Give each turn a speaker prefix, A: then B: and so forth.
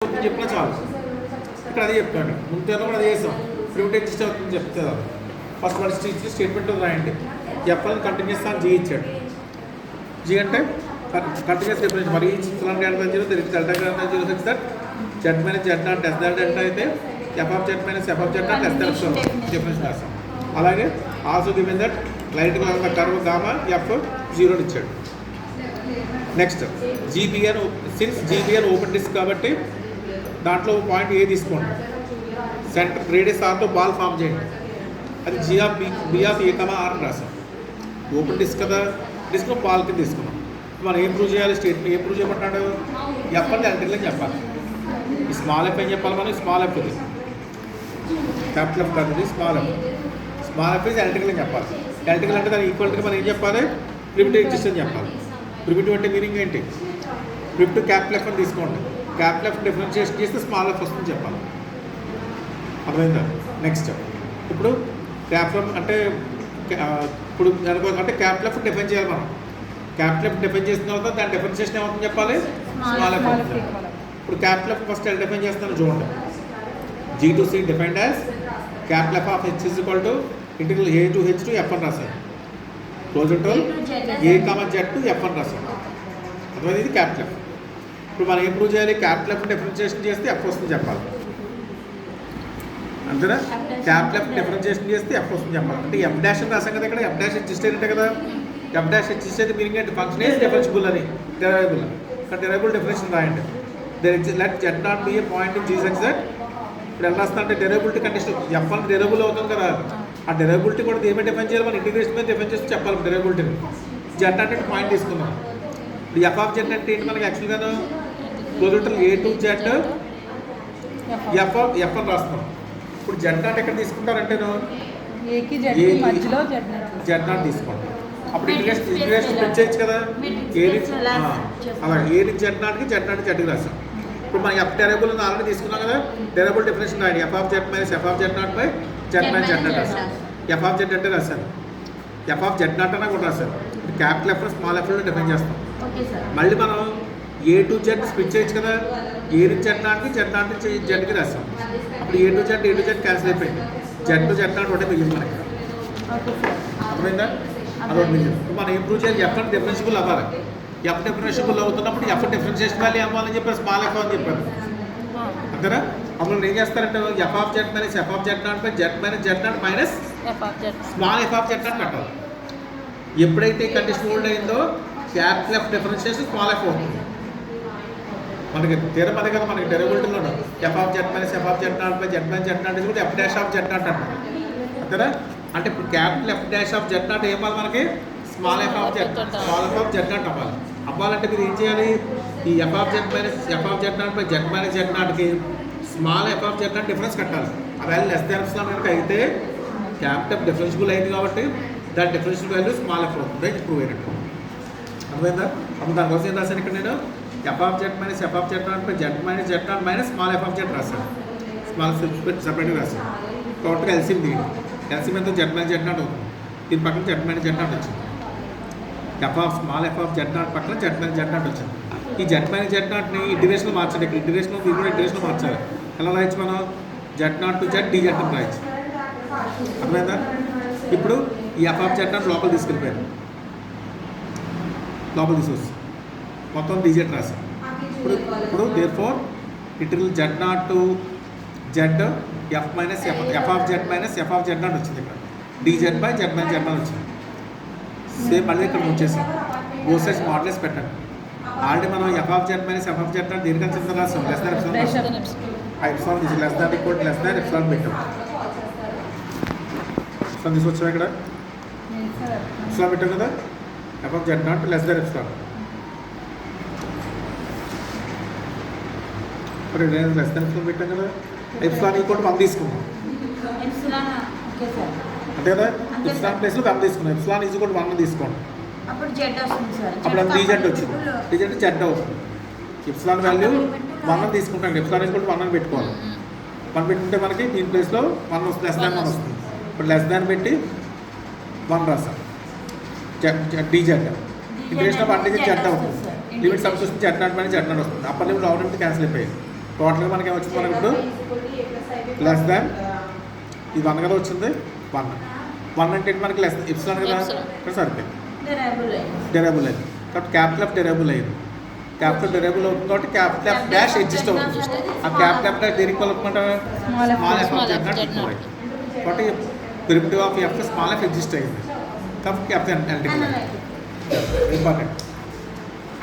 A: చెప్పినా చాలు. ఇక్కడ అదే చెప్తాడు. ముందు కూడా అదే చేస్తాం. ప్రిమిటివ్ ఎగ్జిస్ట్ అవుతుంది చెప్తారు. ఫస్ట్ వాడు ఇచ్చిన స్టేట్మెంట్ రాయండి. ఎఫ్ఎల్ కంటిన్యూస్ అని జీ ఇచ్చాడు. జీ అంటే కంటిన్యూస్ డిఫరెన్స్. మరి జీరో తెలియదు zero six that Z minus Z naught S that అంటే అయితే F of Z minus F of Z naught S that difference రాస్తాం. అలాగే also given that light curve gamma F zero ఇచ్చాడు. Next GBN since GBN open disc కాబట్టి దాంట్లో point A తీసుకోండి. Centre radius ఆర్తో ball form చేయండి. అది G of B of A comma are రాసాం. ఓపెన్ డిస్క్ కదా, డిస్క్ బాల్ కింద తీసుకున్నాం. మనం ఏం ప్రూవ్ చేయాలి? స్టేట్మెంట్ ఏం ప్రూవ్ చేయమంటాడు? ఎఫ్ అంటే ఎలక్ట్రికల్ చెప్పాలి. ఈ స్మాల్ ఎఫ్ ఏం చెప్పాలి? మనం స్మాల్ ఎఫ్ ఇది క్యాపిటల్ ఎఫ్ కాదు, ఇది స్మాల్ ఎఫ్. స్మాల్ ఎఫ్ ఇది ఎలక్ట్రికల్ అని చెప్పాలి. ఎలక్ట్రికల్ అంటే దాని ఈక్వల్గా మనం ఏం చెప్పాలి? ప్రిమిటివ్ ఎగ్జిస్ట్ అని చెప్పాలి. ప్రిమిటివ్ అంటే మీనింగ్ ఏంటి? ప్రిమిటివ్ క్యాపిటల్ ఎఫ్ అని తీసుకోండి. క్యాపిటల్ ఎఫ్ డిఫరెన్షియేషన్ చేస్తే స్మాల్ ఎఫ్ వస్తుంది చెప్పాలి. అర్థమైందా? నెక్స్ట్ ఇప్పుడు క్యాపిటల్ అంటే ఇప్పుడు అంటే క్యాపిటల్ ఎఫ్ డిఫైన్ చేయాలి. మనం క్యాపిటల్ ఎఫ్ డిఫైన్ చేసిన తర్వాత దాని డిఫరెన్షియేషన్ ఏమవుతుంది చెప్పాలి? స్మాల్ ఎఫ్ అవుతుంది. ఇప్పుడు క్యాపిటల్ ఎఫ్ ఫస్ట్ ఎలా డిఫైన్ చేస్తాను చూడండి. G to C defined as capital F of H is equal to integral A to H to F అని రాశాను. Closed interval A comma Z to F అని రాశాను. అర్థమైంది? ఇది క్యాపిటల్ ఎఫ్. ఇప్పుడు మనం ఏం ప్రూవ్ చేయాలి? క్యాపిటల్ ఎఫ్ డిఫరెన్షియేషన్ చేస్తే ఎఫ్ వస్తుంది చెప్పాలి. అంతేనా? క్యాపిటల్ ఎఫ్ డిఫరెన్షియేషన్ చేస్తే ఎఫ్ వస్తుంది చెప్పాలి. అంటే ఎఫ్ డాష్ అని రాసాం కదా. ఇక్కడ ఎఫ్ డాష్ ఎగ్జిస్ట్ అంటే కదా. ఎఫ్ డాష్ ఎగ్జిస్ట్ అయితే మీనింగ్ ఏంటి? ఫంక్షన్ ఈజ్ డిఫరెన్షియబుల్ అని, డెరైవబుల్. ఇక్కడ డెరైవబుల్ డెఫినేషన్ రాయండి. Let Z not be a point in G such that. ఇప్పుడు ఎలా రాస్తా అంటే డెరైవబిలిటీ కండిషన్ ఎఫ్ అని డెరైవబుల్ అవుతుంది కదా. ఆ డెరైవబిలిటీ కూడా ఏమైనా డిఫైన్ చేయాలి? మనం ఇంటిగ్రేషన్ మీద డిఫైన్ చేసి చెప్పాలి డెరైవబిలిటీని. జెడ్ అంటే పాయింట్ తీసుకుందాం. ఇప్పుడు ఎఫ్ ఆఫ్ జెడ్ అంటే ఏంటి మనకి యాక్చువల్గా? Close A to Z F అని రాస్తాం. ఇప్పుడు జెడ్ నాట్ ఎక్కడ తీసుకుంటారంటే జెడ్ నాట్ తీసుకోండి. అప్పుడు ఇంటిగ్రేషన్ స్ప్లిట్ చేయొచ్చు కదా. అలాగే ఏ నుంచి జెడ్ నాట్కి జెడ్కి రాస్తాం. ఇప్పుడు మనం ఎఫ్ డెరైబుల్ ఆల్రెడీ తీసుకున్నాం కదా. డెరైబుల్ డెఫినేషన్ రాయండి. F of Z minus F of Z naught by Z minus Z not రాస్తాను. ఎఫ్ ఆఫ్ జెడ్ అంటే రాశాను. ఎఫ్ ఆఫ్ జెడ్ నాట్ అన్నా కూడా రాశాను. క్యాపిటల్ ఎఫ్ స్మాల్ ఎఫ్లో డిఫైన్ చేస్తాం. మళ్ళీ మనం ఏ టు జెడ్ స్ప్లిట్ చేయొచ్చు కదా. ఏ నుంచి జెడ్ నాట్కి జెడ్కి రాస్తాం. అప్పుడు ఏ టు జెడ్ క్యాన్సిల్ అయిపోయింది. జెడ్ టు జెడ్ నాట్ ఒకటే మిగిలింది మనకి. అర్థమైందా? అదొకటి మిగిలింది. మనం ఇంప్రూవ్ చేయాలి. ఎఫ్ అంటే డిఫరెన్షియబుల్ అవ్వాలి. ఎఫ్ డిఫరెన్షియబుల్ అవుతున్నప్పుడు ఎఫ్ డిఫరెన్షియేషన్ వాల్యూ అవ్వాలని చెప్పారు. స్మాల్ ఎఫ్ అని చెప్పారు. అంతేనా? అప్పుడు ఏం చేస్తారంటే F of Z minus F of Z naught by Z minus Z naught minus small F of Z naught పెట్టాలి. ఎప్పుడైతే కండిషన్ హోల్డ్ అయిందో capital F differentiation small F అవుతుంది. మనకి తీరం అదే కదా. మనకి డెరివేటివ్లో F of Z minus F of Z naught by Z minus Z naught కూడా F dash of Z naught అంటారు. అంతేనా? అంటే ఇప్పుడు capital F dash of Z naught ఏమాలి మనకి? Small F of Z naught అవ్వాలి. అవ్వాలంటే మీరు ఏం చేయాలి? ఈ F of Z minus F of Z naught by Z minus Z నాట్కి small F of Z naught difference కట్టాలి. ఆ వాల్యూ లెస్ దాన్ ఎప్సిలాన్ కనుక అయితే క్యాపిటల్ డిఫరెన్షియబుల్ అయింది కాబట్టి దాని డిఫరెన్షియల్ వాల్యూ స్మాల్ ఎఫ్ అవుతుంది. ప్రూవ్ అయినట్టు. అర్థమైందా? అప్పుడు దానికోసం ఏం రాశాను ఇక్కడ నేను? F of Z minus F of Z naught by Z naught minus small F of Z రాశాను. స్మాల్ సపరేట్గా రాశాను. టోటల్గా ఎల్సిఎం తీయండి. ఎల్సిఎం ఎంత? జెడ్ మైనస్ జెడ్ నాట్ అవుతుంది. దీని పక్కన జెడ్ మైనస్ జెడ్ నాట్ వచ్చింది. Small F of Z not పక్కన జెడ్ మైనస్ జెడ్ నాట్ వచ్చింది. ఈ జెడ్ మైనస్ జెడ్ నాట్ని ఇంటిగ్రేషన్లో మార్చండి. ఇక్కడ ఇంటిగ్రేషన్లో దీని కూడా ఇంటిగ్రేషన్లో మార్చాలి. ఎలా రాయొచ్చు మనం? Z not to Z D Z అని రాయొచ్చు. అర్థమైందా? ఇప్పుడు ఈ ఎఫ్ ఆఫ్ జెడ్ నాట్ లోపల తీసుకెళ్ళిపోయారు. లోపల తీసుకొచ్చి మొత్తం డీజెడ్ రాశాం. ఇప్పుడు therefore integral Z not to Z F minus F of Z minus F of Z naught వచ్చింది. ఇక్కడ D Z by Z minus Z naught వచ్చింది. సేమ్ మళ్ళీ ఇక్కడ మూవ్ చేసాం. బోత్ సైడ్స్ మోడల్స్ పెట్టండి. ఆల్రెడీ మనం F of Z minus F of Z naught దేనికని చెప్తాం రాస్తాం? లెస్ దాన్ ఎప్సిలాన్ రాస్తాం. ఎప్సిలాన్ తీసి less than equal less than epsilon పెట్టాం. ఎప్సిలాన్ తీసుకొచ్చాం. ఇక్కడ ఎప్సిలాన్ పెట్టాం కదా. F of Z not less than epsilon. మరి లెస్ దాన్ ఎప్సిలాన్ పెట్టాం కదా. ఎప్సిలాన్ ఈక్వల్ 1 తీసుకున్నాం. అంతే కదా. ఎప్సిలాన్ ప్లేస్లో 1 తీసుకున్నాం. ఎప్సిలాన్ ఈజ్ ఈక్వల్ 1 తీసుకోండి. అప్పుడు అది డీజెడ్ వచ్చింది. డీజెడ్ జెడ్ అవుతుంది. ఎప్సిలాన్ వాల్యూ 1 తీసుకుంటాం. ఎప్సిలాన్ ఈక్వల్ 1 అని పెట్టుకోవాలి. 1 పెట్టుకుంటే మనకి దీని ప్లేస్లో 1 వస్తుంది. లెస్ దాన్ 1 వస్తుంది. ఇప్పుడు లెస్ దాన్ పెట్టి 1 రాస్తాం. డీజెడ్ ఇంటిగ్రేషన్ ఆఫ్ 1 జెడ్ అవుతుంది. Limit substitution Z naught minus Z naught వస్తుంది. Upper limit lower limit cancel అయిపోయింది. టోటల్గా మనకి ఏమొచ్చింది మనకి ఇప్పుడు లెస్ దాన్ ఇది 1 కదా వచ్చింది 1 అంటే ఏంటి మనకి లెస్ ఎప్సిలాన్ కదా ఇక్కడ సరిపోయింది డెరైబుల్ అయింది కాబట్టి క్యాపిటల్ ఎఫ్ డెరైబుల్ అయింది క్యాపిటల్ డెరైబుల్ అవుతుంది కాబట్టి క్యాపిటల్ ఎఫ్ డాష్ ఎగ్జిస్ట్ అవుతుంది ఆ క్యాపిటల్ ఎఫ్ డాష్ దేనికి కలుపుకుంటా small F of Z naught కాబట్టి primitive of F small F exist అయింది కాబట్టి ఎఫ్ ఇంపార్టెంట్